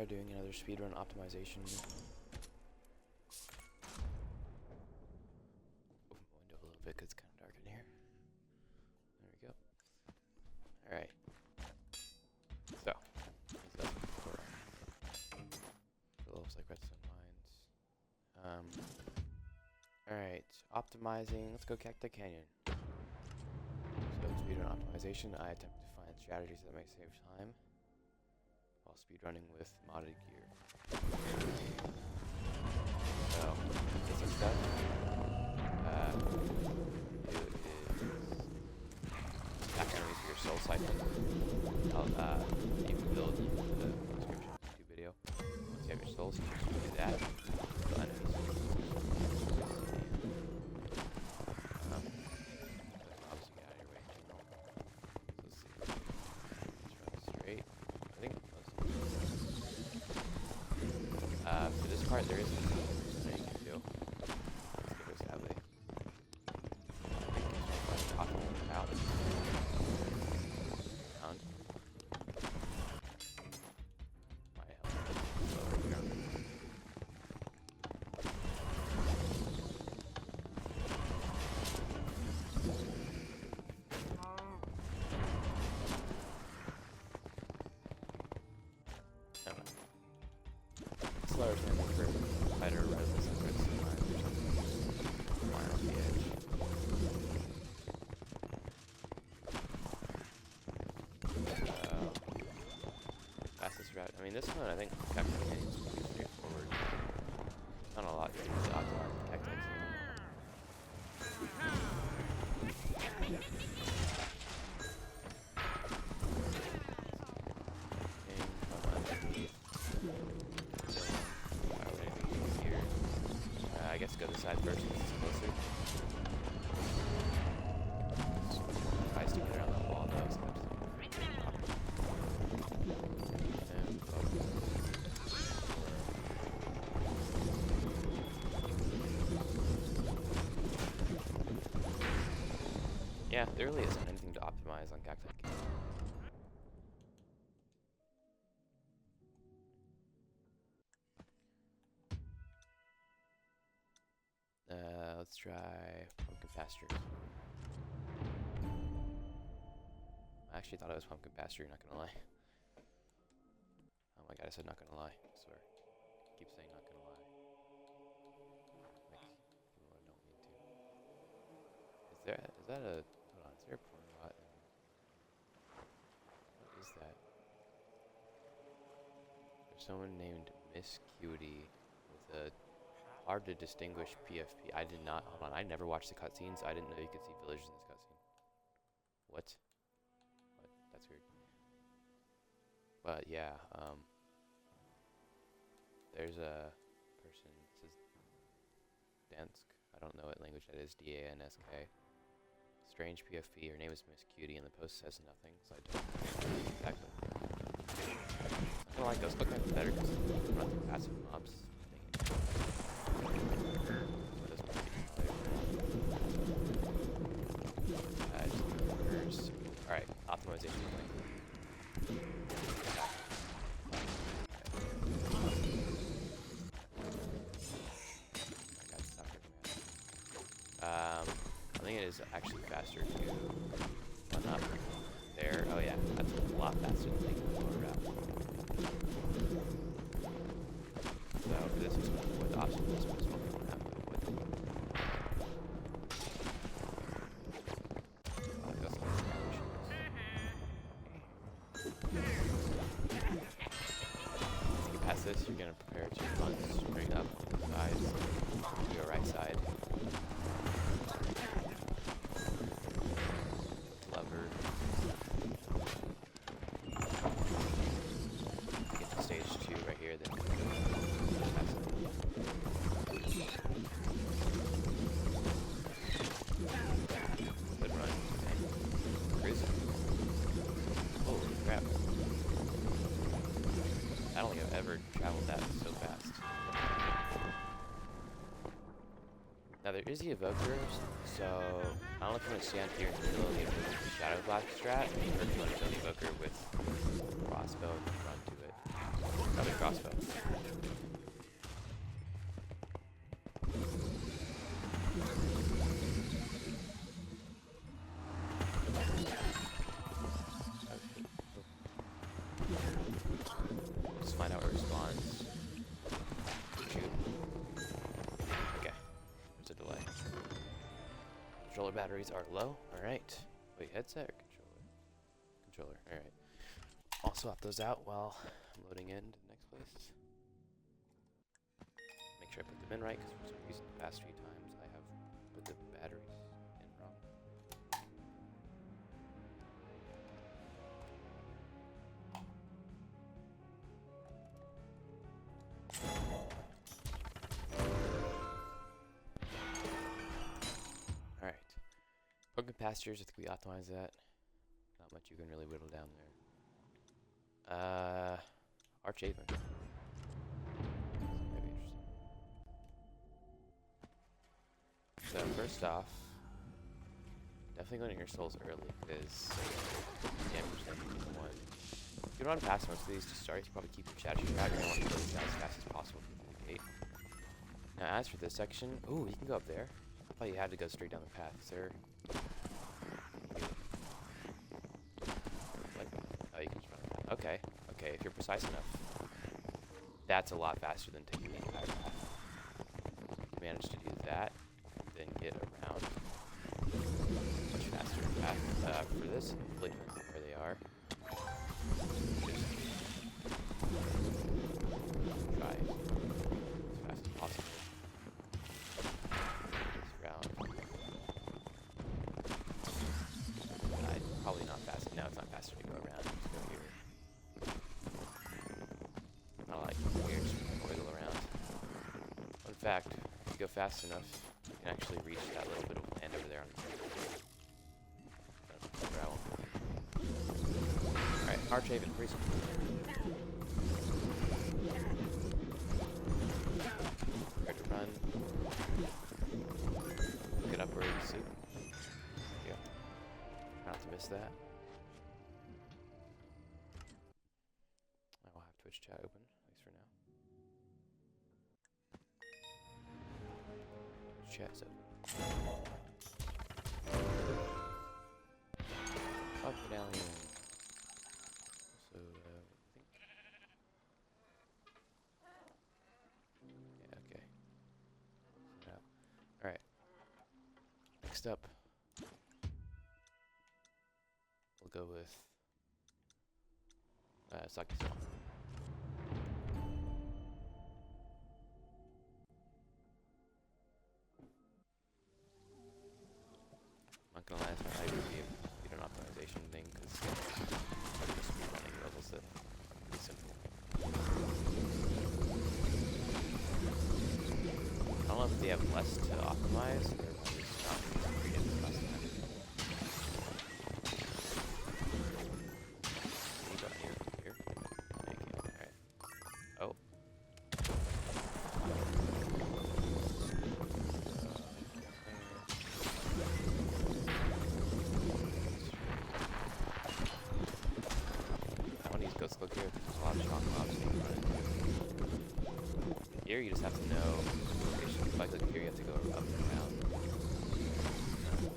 try doing another speedrun optimization. Open my window a little bit because it's kind of dark in here. There we go. Alright. So, it looks like Redstone Mines. Alright, optimizing. Let's go Cacti Canyon. So, in speedrun optimization, I attempt to find strategies that may save time while speedrunning with modded gear. So, basic stuff. It is back enemies for your soul siphon. You can build in the description of the YouTube video. Once you have your souls, you can do that. Kill enemies. Obviously get out of your way in general. So let's see. Let's run straight. I think for this part there is nothing that you can do. Let's get this that way. Talking about down. My health is over here. Slower than for better resistance and Redstone Mines or something. Line on the edge. Fastest route. I mean, this one I think Cacti Canyon is pretty straightforward. Not a lot to optimize the Cacti Canyon. I guess go this side first because it's closer. Tries to get around that wall though, so yeah, there really isn't anything to optimize on Cacti Canyon. Let's try Pumpkin Pastures. I actually thought it was Pumpkin Pasture, not gonna lie. Oh my god, I said not gonna lie, I swear. I keep saying not gonna lie. Even when I don't mean to. Is that a, hold on, is there a porn bot? What is that? There's someone named Miss Cutie with a hard to distinguish PFP. I did not, hold on, I never watched the cutscenes. I didn't know you could see villagers in this cutscene. What? That's weird. But yeah, there's a person, it says Dansk. I don't know what language that is, D-A-N-S-K. Strange PFP, her name is Miss Cutie, and the post says nothing, so I don't know exactly. I don't like those, look at better because I'm not the passive mobs. Alright, optimization. I think it is actually faster to run up there. Oh yeah, that's a lot faster than taking the lower route. So for this is what the option is, but it's what we don't have to avoid. To get past this, you're going to prepare to run straight up the sides to your right side. Lever. Get to stage 2 right here, then go past it. Good run. Cruising. Holy crap. I don't think I've ever traveled that so fast. Now there is the evokers, so I don't know if you want to stand here in the middle of the shadow block strat, or if you want to kill the evoker with crossbow and run to it. Another crossbow. Just find out where it spawns. Shoot. Okay. There's a delay. Controller batteries are low. Alright. Wait, headset or controller? Controller. Alright. I'll swap those out while I'm loading in to the next place. Make sure I put them in right, because for some reason the past few times I have put the batteries in wrong. Alright. Broken Pastures, I think we optimize that. Not much you can really whittle down there. Archhaven. Maybe interesting. So first off, definitely going to your souls early because damage them one. If you run past most of these to start, you probably keep your shadow shooter out. You want to go as fast as possible through the gate. Now as for this section, ooh, you can go up there. I thought you had to go straight down the path, sir. What? Oh, you can just run the path. Okay. Okay, if you're precise enough, that's a lot faster than taking the entire path. If you manage to do that, then get around much faster path. For this, leave them where they are. Just try as fast as possible. This round. Probably not fast. No, it's not faster to go around. Just go here. I like weird wiggle around. In fact, if you go fast enough, you can actually reach that little bit of land over there on the gravel. Alright, Archhaven, pretty simple. Prepare to run. Get up where you see. Yeah. Try not to miss that. I will have Twitch chat open, at least for now. Twitch chat's open. Up medallion. So, I think. Yeah, okay. Alright. Next up, we'll go with Soggy Swamp. Not gonna lie, it's not like be an optimization thing because just speedrunning levels that are pretty simple. I don't know if they have less to optimize or just not treat it less than everything. Can you go here? Here? Thank you. Alright. Oh. Let's look here. There's a lot of shock mobs you can run into. Here you just have to know location. Like here you have to go up and down.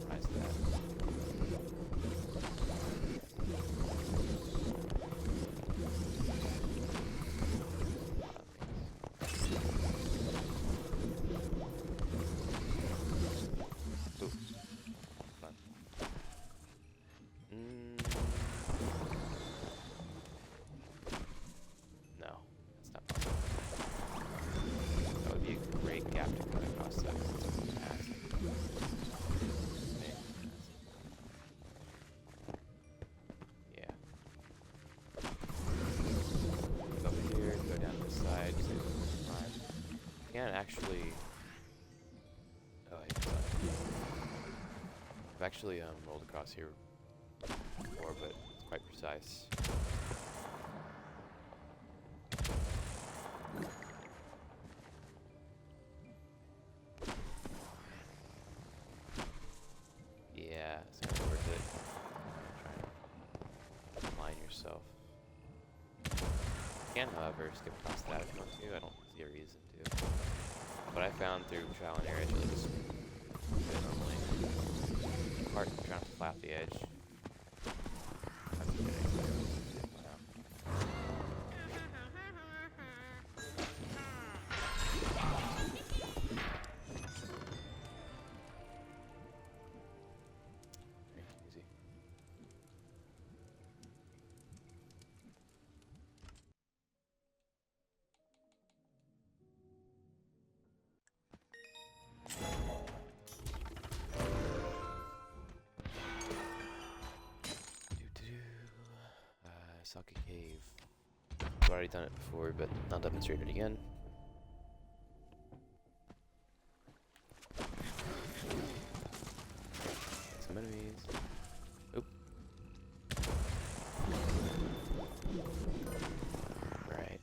Rise to that. Ooh. Fun. No, that's not possible. That would be a great gap to cut across that. Yeah. Go over here, go down this side, save time. You can actually. Oh, I've actually rolled across here before, but it's quite precise. Yeah, it's kind of worth it. Trying to line yourself. can, however, skip past that if you want to. I don't see a reason to. What I found through trial and error is really just good normally. Part trying to fly off the edge. That's a good idea. Wow. Very easy. Soggy Cave. I've already done it before, but not demonstrated again. Some enemies. Oop. Right.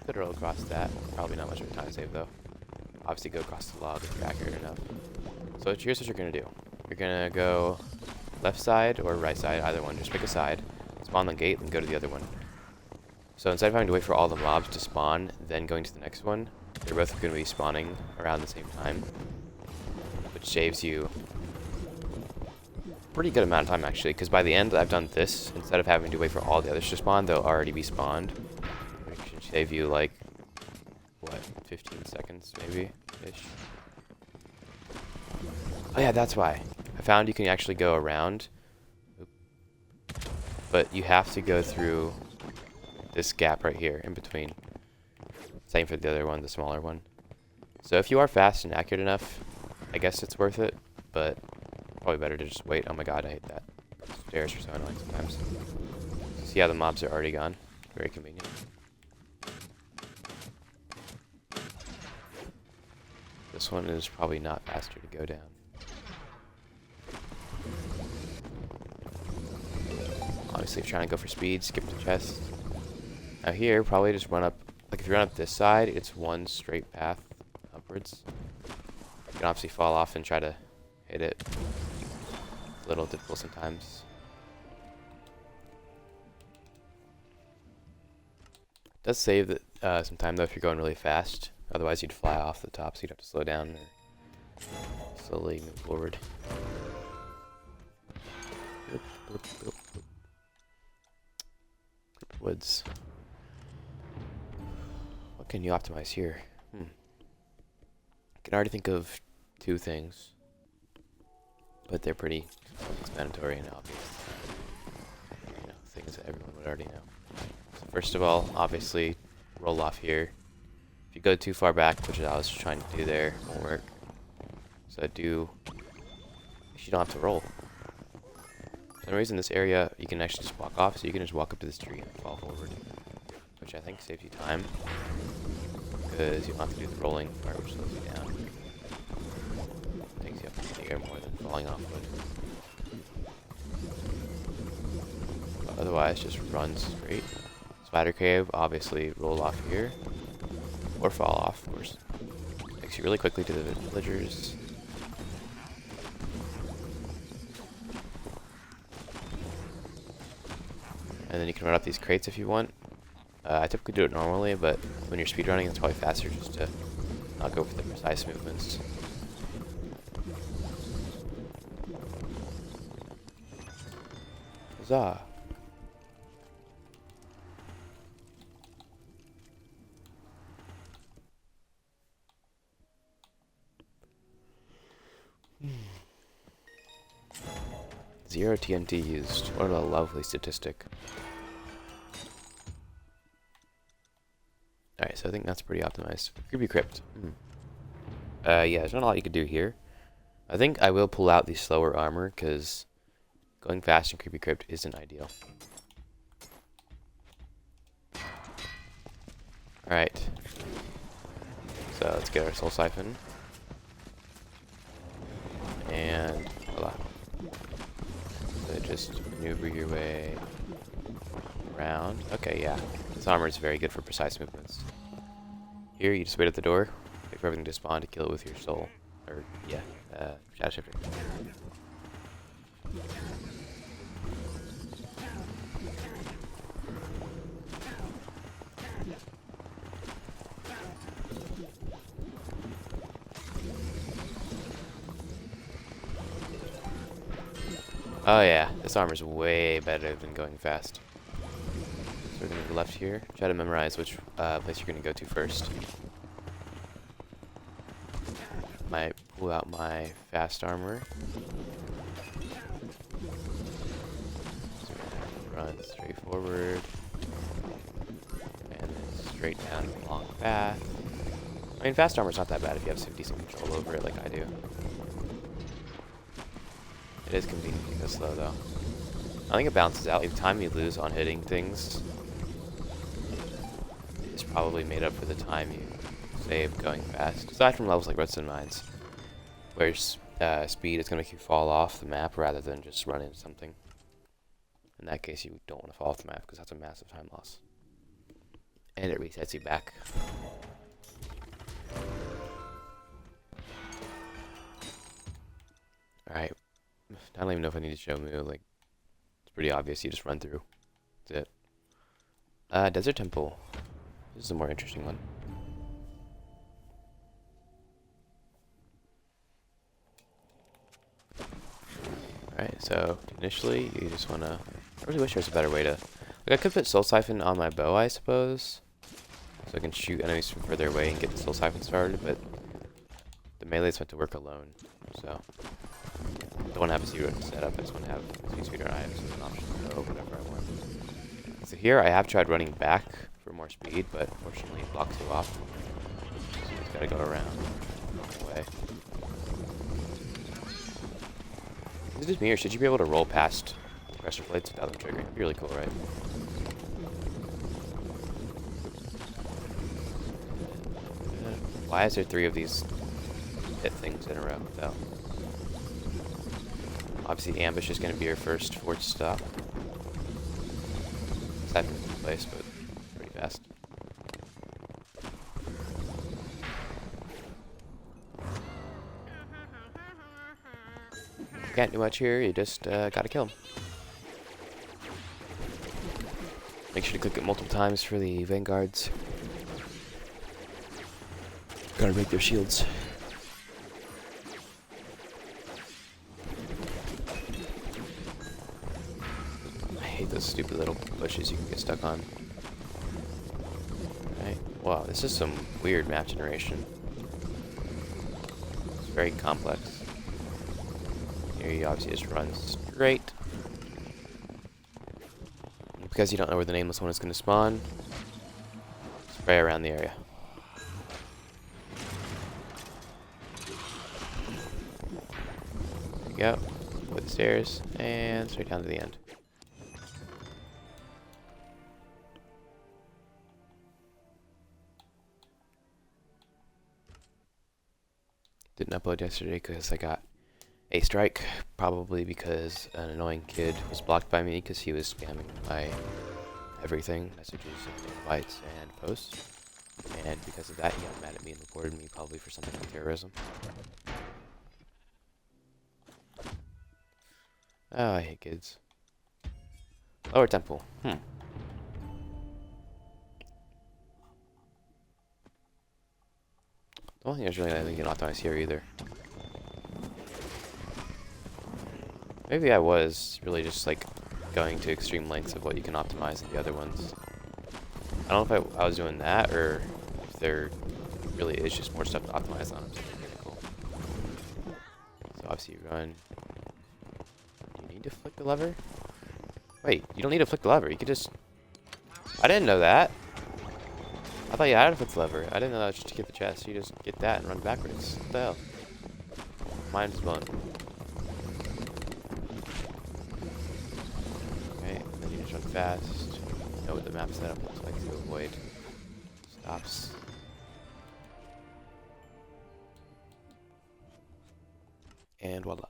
Could roll across that. Probably not much of a time save though. Obviously go across the log if you're accurate enough. So here's what you're gonna do. You're gonna go left side or right side, either one. Just pick a side, spawn the gate, and go to the other one. So instead of having to wait for all the mobs to spawn, then going to the next one, they're both going to be spawning around the same time, which saves you a pretty good amount of time actually, because by the end I've done this, instead of having to wait for all the others to spawn, they'll already be spawned, which should save you like, what, 15 seconds maybe-ish? Oh yeah, that's why. I found you can actually go around, but you have to go through this gap right here in between. Same for the other one, the smaller one. So if you are fast and accurate enough, I guess it's worth it, but probably better to just wait. Oh my god, I hate that. Stairs are so annoying sometimes. See how the mobs are already gone? Very convenient. This one is probably not faster to go down. Obviously, if you're trying to go for speed, skip the chest. Now here, probably just run up, like if you run up this side, it's one straight path upwards. You can obviously fall off and try to hit it. It's a little difficult sometimes. It does save the, some time though if you're going really fast. Otherwise you'd fly off the top, so you'd have to slow down or slowly move forward. Crypt woods. What can you optimize here? I can already think of two things, but they're pretty self-explanatory and obvious. You know, things that everyone would already know. So first of all, obviously, roll off here. If you go too far back, which I was trying to do there, it won't work. So you don't have to roll. For some reason, this area you can actually just walk off, so you can just walk up to this tree and fall forward, which I think saves you time, because you don't have to do the rolling part, which slows you down. Takes you up in the air more than falling off would. But otherwise, just run straight. Spider cave, obviously roll off here, or fall off, of course. Takes you really quickly to the villagers. And then you can run up these crates if you want. I typically do it normally, but when you're speedrunning, it's probably faster just to not go for the precise movements. Huzzah! Zero TNT used. What a lovely statistic. Alright, so I think that's pretty optimized. Creepy Crypt. Yeah, there's not a lot you could do here. I think I will pull out the slower armor, because going fast in Creepy Crypt isn't ideal. Alright. So let's get our soul siphon. And voila. So just maneuver your way around. Okay, yeah. This armor is very good for precise movements. Here, you just wait at the door, wait for everything to spawn to kill it with your soul. Or, yeah, shadow shifter. Oh yeah, this armor's way better than going fast. So we're gonna go left here. Try to memorize which place you're gonna go to first. Might pull out my fast armor. So we're gonna run straight forward. And then straight down a long path. I mean, fast armor's not that bad if you have some decent control over it like I do. It is convenient to go slow though. I think it balances out. The time you lose on hitting things is probably made up for the time you save going fast. Aside from levels like Redstone Mines, where speed is going to make you fall off the map rather than just run into something. In that case, you don't want to fall off the map because that's a massive time loss. And it resets you back. Alright. I don't even know if I need to show Moo. Like, it's pretty obvious. You just run through. That's it. Desert Temple. This is a more interesting one. Alright, so initially you just wanna... I really wish there was a better way to... Like, I could put Soul Siphon on my bow, I suppose. So I can shoot enemies from further away and get the Soul Siphon started, but the melee's meant to work alone, so... I don't want to have a speedrun setup, I just want to have speedrun items with an option to go whatever I want. So here I have tried running back for more speed, but unfortunately it blocks you off. So you just gotta go around the way. Is it just me, or should you be able to roll past pressure plates without them triggering? It'd be really cool, right? Why is there 3 of these hit things in a row, though? Obviously, the ambush is going to be your first forward stop. Aside from the place, but pretty fast. Can't do much here, you just gotta kill him. Make sure to click it multiple times for the vanguards. Gotta break their shields. I hate those stupid little bushes you can get stuck on. Right. Wow, this is some weird map generation. It's very complex. Here you obviously just run straight. Because you don't know where the nameless one is going to spawn, spray around the area. There you go. With the stairs, and straight down to the end. Didn't upload yesterday because I got a strike, probably because an annoying kid was blocked by me because he was spamming my everything, messages, invites, and posts. And because of that, he got mad at me and reported me, probably for something like terrorism. Oh, I hate kids. Lower temple. I don't think there's really anything you can optimize here either. Maybe I was really just like going to extreme lengths of what you can optimize in the other ones. I don't know if I was doing that or if there really is just more stuff to optimize on Pinnacle. So obviously you run. Do you need to flick the lever? Wait, you don't need to flick the lever. You could just... I didn't know that. I thought you had to flick the lever. I didn't know that was just to get the chest. You just get that and run backwards. What the hell? Mind is blown. Run fast. Know what the map setup looks like to avoid stops. And voila.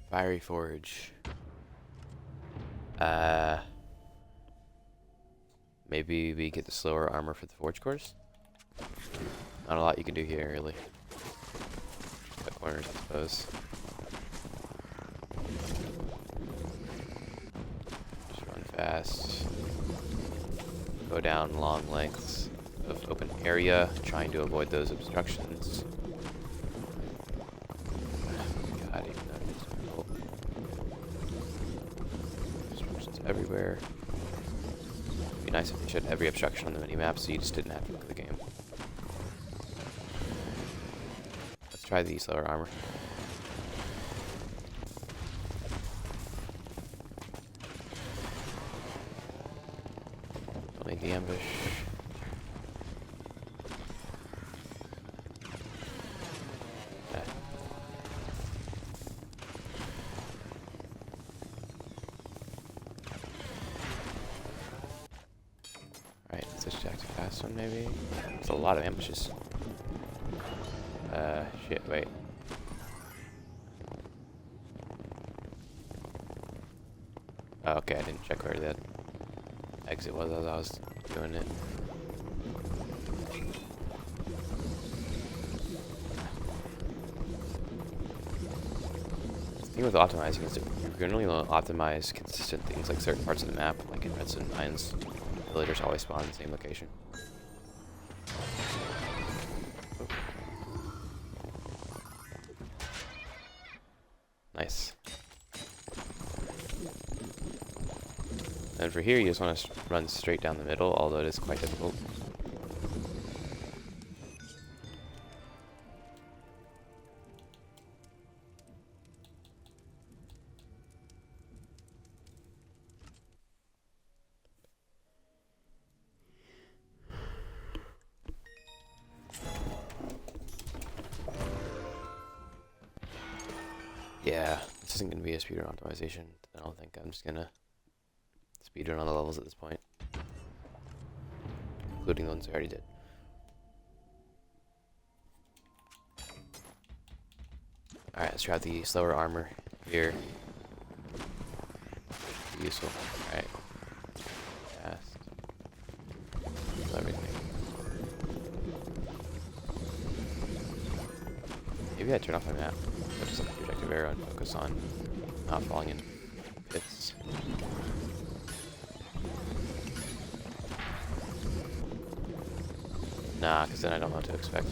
Fiery Forge. Maybe we get the slower armor for the forge course. Not a lot you can do here, really. Cut corners, I suppose. fast. Go down long lengths of open area, trying to avoid those obstructions. God, even though it's difficult. Obstructions everywhere. It'd be nice if they showed every obstruction on the minimap so you just didn't have to look at the game. Let's try the slower armor. Don't need the ambush. Alright, switch back to fast one maybe. There's a lot of ambushes. Shit, wait. Oh, okay, I didn't check where that exit was as I was doing it. The thing with optimizing is that you can only optimize consistent things like certain parts of the map, like in Redstone Mines. Villagers always spawn in the same location. Nice. And for here, you just want to run straight down the middle, although it is quite difficult. Yeah, this isn't going to be a speedrun optimization. I don't think I'm just going to speedrun on the levels at this point. Including the ones I already did. Alright, let's try out the slower armor here. Useful. Alright. Fast. Kill everything. Maybe I turn off my map. I'll just let the projective arrow and focus on not falling in pits. Nah, because then I don't know what to expect.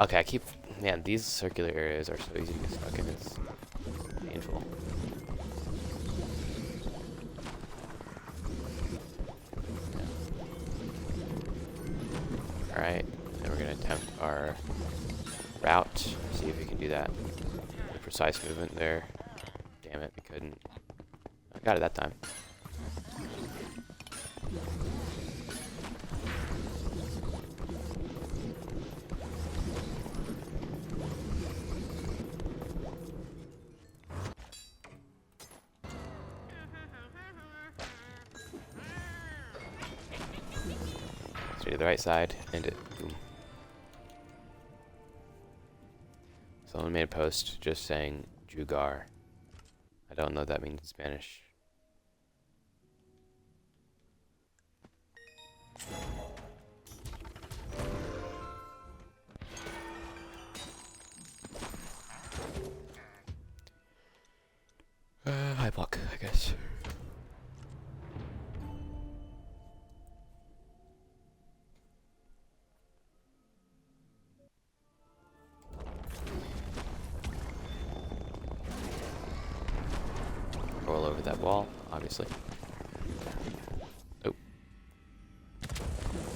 Okay, I keep... Man, these circular areas are so easy to get stuck in. It's painful. Yeah. Alright, then we're going to attempt our route. See if we can do that. The precise movement there. Damn it, we couldn't. I got it that time. Straight to the right side, and it. Boom. Someone made a post just saying jugar. I don't know what that means in Spanish. Highblock, I guess. Roll over that wall, obviously. Oh.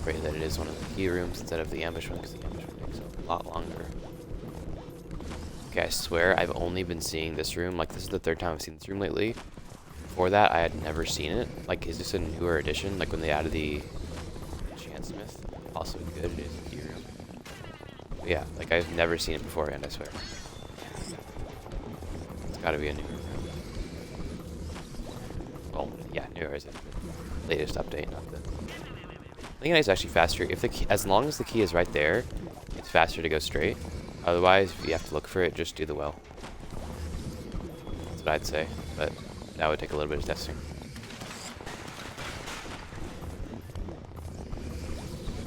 Pray that it is one of the key rooms instead of the ambush one, because the ambush one takes a lot longer. Okay, I swear I've only been seeing this room. Like, this is the third time I've seen this room lately. Before that, I had never seen it. Like, is this a newer edition? Like, when they added the Enchantsmith? Also good, it is a key room. But yeah, like, I've never seen it beforehand, I swear. It's gotta be a newer room. Well, yeah, newer is the latest update, not the... I think it's actually faster. If the key, as long as the key is right there, it's faster to go straight. Otherwise, if you have to look for it, just do the well. That's what I'd say, but that would take a little bit of testing.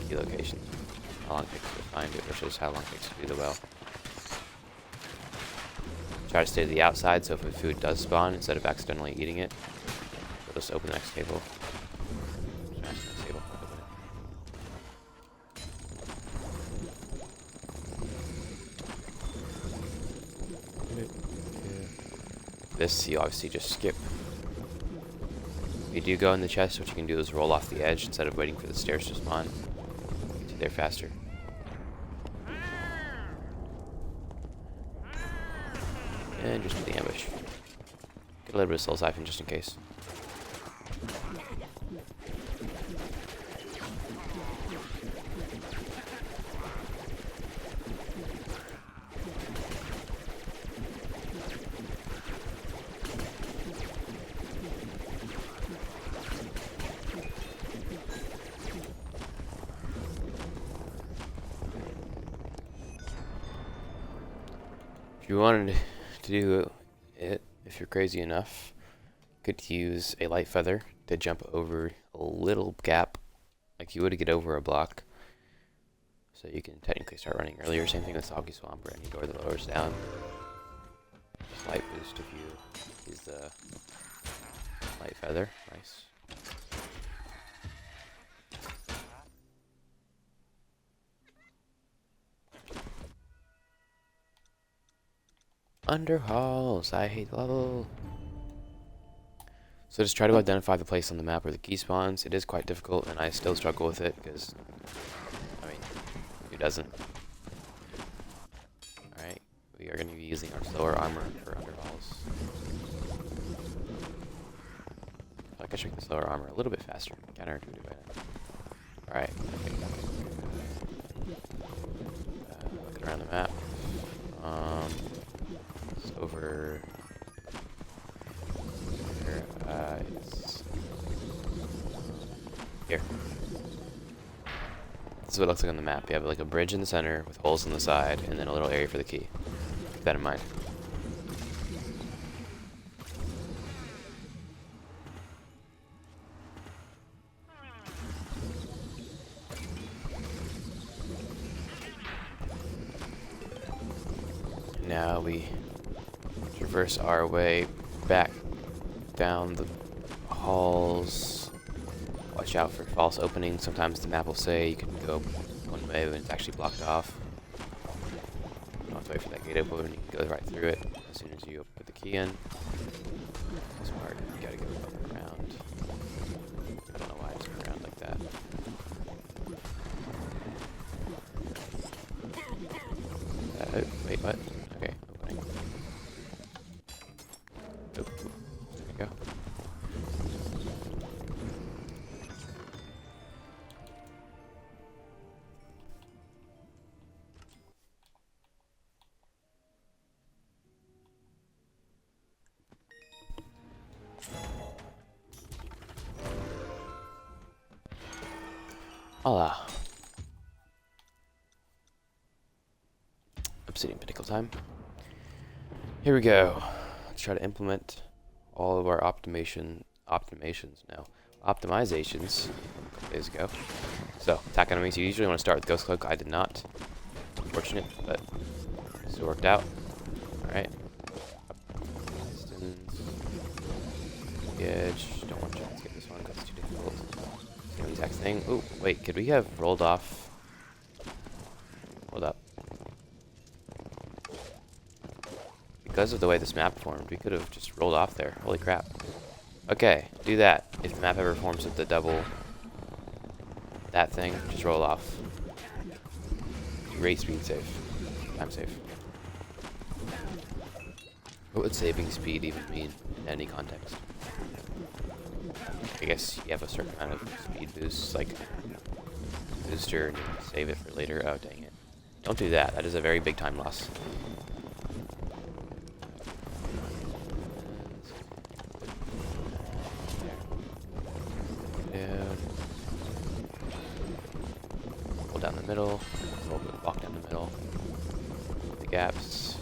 Key location. How long it takes to find it versus how long it takes to do the well. Try to stay to the outside, so if a food does spawn, instead of accidentally eating it, go We'll just open the next table. Smash the next table. Open it. This you obviously just skip. If you do go in the chest, what you can do is roll off the edge instead of waiting for the stairs to spawn. Get you there faster. And just do the ambush. Get a little bit of soul siphon just in case. If you wanted to do it, if you're crazy enough, you could use a light feather to jump over a little gap, like you would to get over a block. So you can technically start running earlier. Same thing with Soggy Swamp or any door that lowers down. Light boost if you use the light feather. Nice. Underhalls, I hate the level. So just try to identify the place on the map where the key spawns. It is quite difficult, and I still struggle with it because, I mean, who doesn't? Alright, we are going to be using our slower armor for Underhalls. I can check the slower armor a little bit faster. Counterintuitive item. Alright, okay. Looking around the map. Over here, it's here. This is what it looks like on the map. You have like a bridge in the center with holes on the side, and then a little area for the key. Keep that in mind. Now we traverse our way back down the halls. Watch out for false openings. Sometimes the map will say you can go one way when it's actually blocked off. You don't have to wait for that gate open. You can go right through it as soon as you put the key in. This part, you gotta go up and around. I don't know why it's around like that. Wait, what? Okay, opening. Oop, oop. There we go. Hola. Obsidian Pinnacle time. Here we go. Let's try to implement all of our optimizations. Days ago. So, attack enemies. You usually want to start with Ghost Cloak. I did not. Unfortunate, but still worked out. Alright. Distance. The edge. Don't want to try to skip this one because it's too difficult. Same exact thing. Oh, wait. Could we have rolled off? Hold up. Because of the way this map formed, we could have just rolled off there. Holy crap. Okay, do that. If the map ever forms with the double that thing, just roll off. Rate speed safe. Time safe. What would saving speed even mean in any context? I guess you have a certain amount of speed boost, like booster, and you save it for later. Oh, dang it. Don't do that. That is a very big time loss. Down the middle, walk down the middle, the gaps,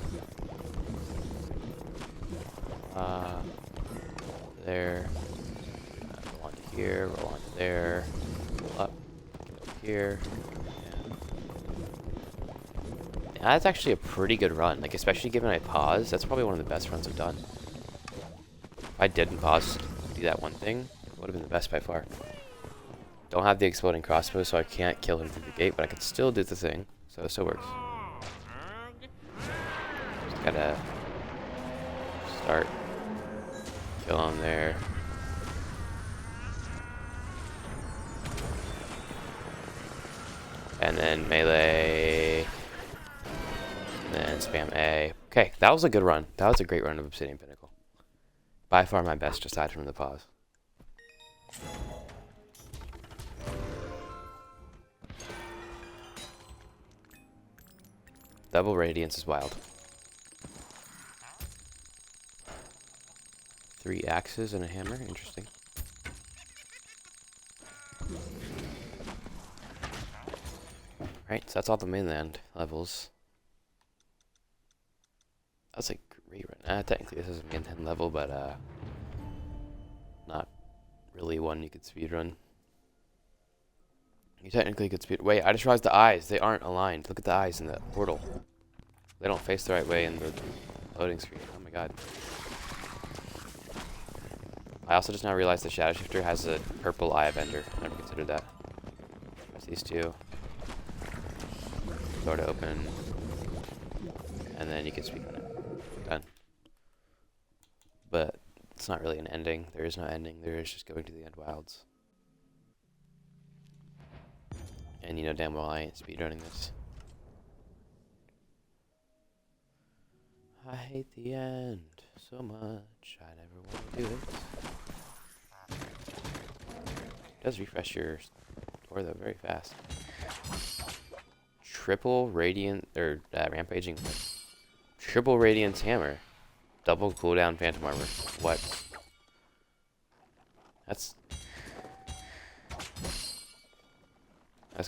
there, roll onto here, roll onto there, roll up, get up here, yeah, that's actually a pretty good run, like especially given I paused, that's probably one of the best runs I've done. If I didn't pause to do see that one thing, would have been the best by far. Don't have the exploding crossbow, so I can't kill him through the gate, but I can still do the thing, so it still works. Just gotta start, kill him there. And then melee. And then spam A. Okay, that was a good run. That was a great run of Obsidian Pinnacle. By far my best, aside from the pause. Double Radiance is wild. 3 axes and a hammer. Interesting. Right, so that's all the mainland levels. That's a great run. Technically this is a mainland level, but not really one you could speedrun. You technically could speed. Wait, I just realized the eyes. They aren't aligned. Look at the eyes in the portal. They don't face the right way in the loading screen. Oh my god. I also just now realized the Shadow Shifter has a purple eye of Ender. Never considered that. There's these two. Door to open. And then you can speedrun it. Done. But it's not really an ending. There is no ending. There is just going to the End Wilds. And you know damn well I ain't speedrunning this. I hate the end so much, I never want to do it. It does refresh your door though very fast. Triple radiant, or rampaging. Triple radiance hammer. Double cooldown phantom armor. What? That's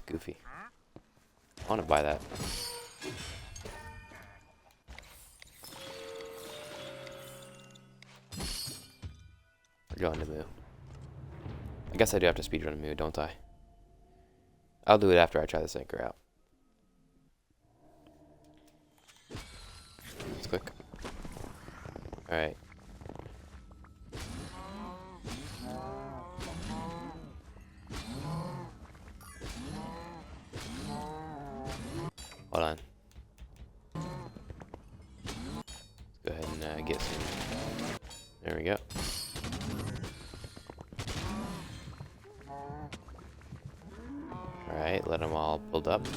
goofy. I want to buy that. We're going to Moo. I guess I do have to speedrun Moo, don't I? I'll do it after I try this anchor out. Let's click. Alright. Hold on. Let's go ahead and get some. There we go. Alright, let them all build up.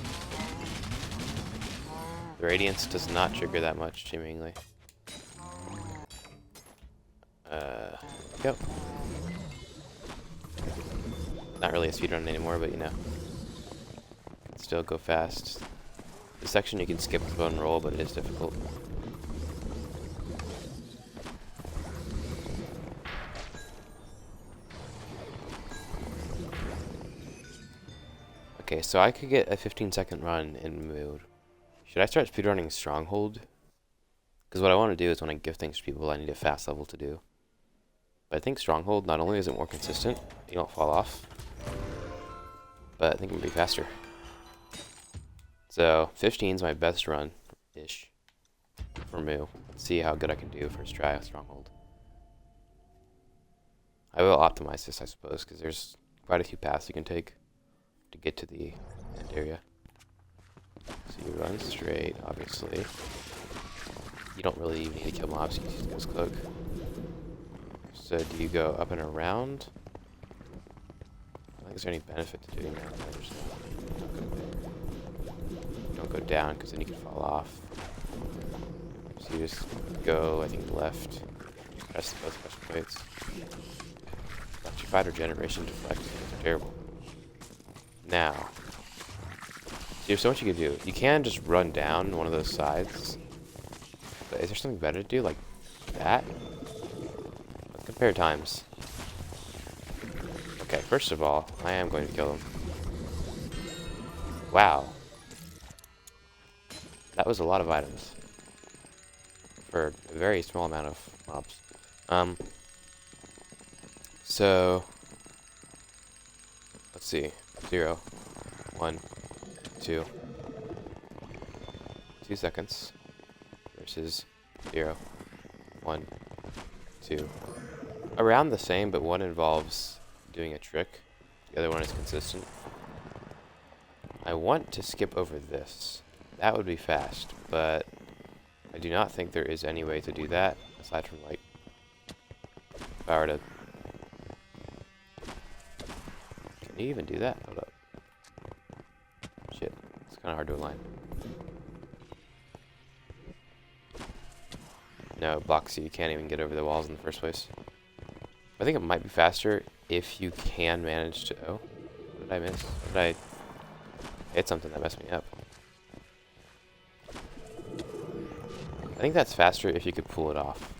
The radiance does not trigger that much, seemingly. Go. Not really a speedrun anymore, but you know. Can still go fast. This section you can skip with bone roll, but it is difficult. Okay, so I could get a 15-second run in Moo. Should I start speedrunning Stronghold? Because what I want to do is when I give things to people, I need a fast level to do. But I think Stronghold, not only is it more consistent, you don't fall off, but I think it would be faster. So 15 is my best run-ish for Moo. Let's see how good I can do first try with Stronghold. I will optimize this, I suppose, because there's quite a few paths you can take to get to the end area. So you run straight, obviously. You don't really even need to kill mobs, you can use Ghost Cloak. So do you go up and around? I don't think there's any benefit to doing that. Don't go down, because then you can fall off. So you just go, I think, left. Press both pressure plates. Watch your fighter generation deflect. It's terrible. Now, there's so much you can do. You can just run down one of those sides. But is there something better to do, like that? Let's compare times. Okay, first of all, I am going to kill him. Wow. That was a lot of items. For a very small amount of mobs. So, let's see. 0, 1, 2. 2 seconds versus 0, 1, 2, around the same, but one involves doing a trick. The other one is consistent. I want to skip over this. That would be fast, but I do not think there is any way to do that aside from, like, if I were to... Can you even do that? Hold up. Shit. It's kind of hard to align. No, it blocks you. You can't even get over the walls in the first place. I think it might be faster if you can manage to... Oh, what did I miss? What did I hit? Something that messed me up. I think that's faster if you could pull it off.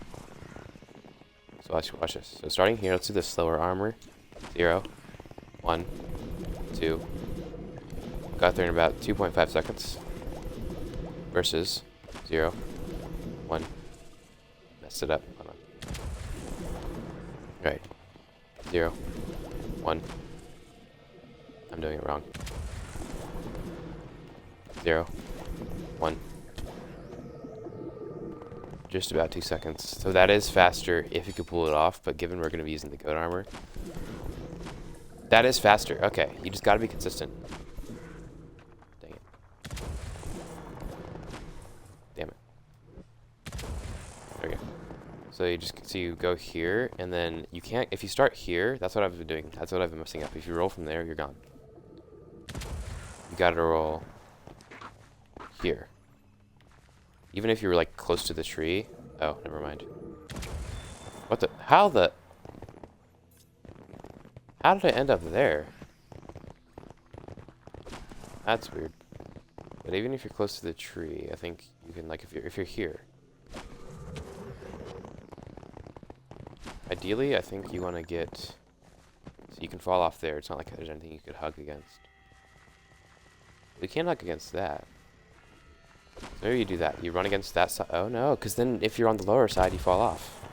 So watch this. So starting here, let's do the slower armor. 0, 1, 2. Got there in about 2.5 seconds. Versus 0, 1. Messed it up. Hold on. Right. 0, 1. I'm doing it wrong. 0, 1. Just about 2 seconds. So that is faster if you could pull it off, but given we're going to be using the goat armor, that is faster. Okay, you just got to be consistent. Dang it. Damn it. There we go. So you go here, and then you can't, if you start here, that's what I've been doing. That's what I've been messing up. If you roll from there, you're gone. You got to roll here. Even if you were, like, close to the tree. Oh, never mind. What the? How did I end up there? That's weird. But even if you're close to the tree, I think you can, like, if you're here. Ideally, I think you want to get... So you can fall off there. It's not like there's anything you could hug against. We can't hug against that. Maybe you do that. You run against that side. Oh no, because then if you're on the lower side, you fall off.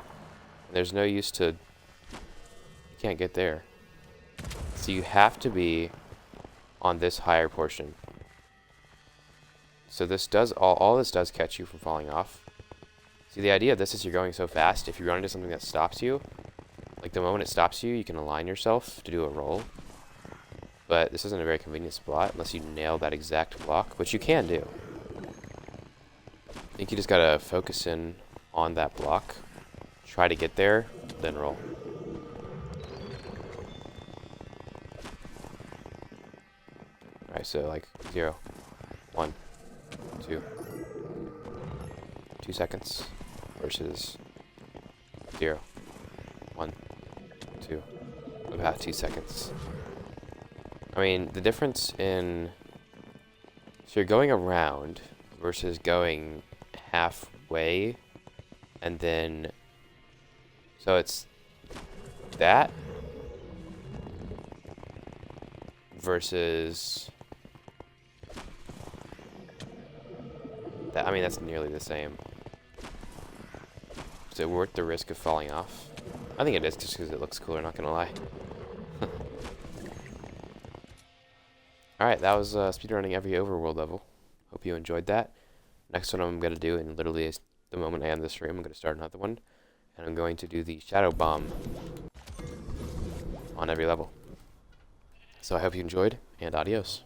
There's no use to... You can't get there. So you have to be on this higher portion. So this does... All this does catch you from falling off. See, the idea of this is you're going so fast, if you run into something that stops you, like the moment it stops you, you can align yourself to do a roll. But this isn't a very convenient spot unless you nail that exact block, which you can do. I think you just gotta focus in on that block, try to get there, then roll. Alright, so like 0, 1, 2. 2 seconds versus 0, 1, 2. About 2 seconds. I mean, the difference in... So you're going around versus going halfway, and then... So it's that versus... That, I mean, that's nearly the same. Is it worth the risk of falling off? I think it is, just because it looks cooler, not gonna lie. Alright, that was speedrunning every overworld level. Hope you enjoyed that. Next one I'm going to do, and literally is the moment I end this stream, I'm going to start another one. And I'm going to do the Shadow Bomb on every level. So I hope you enjoyed, and adios.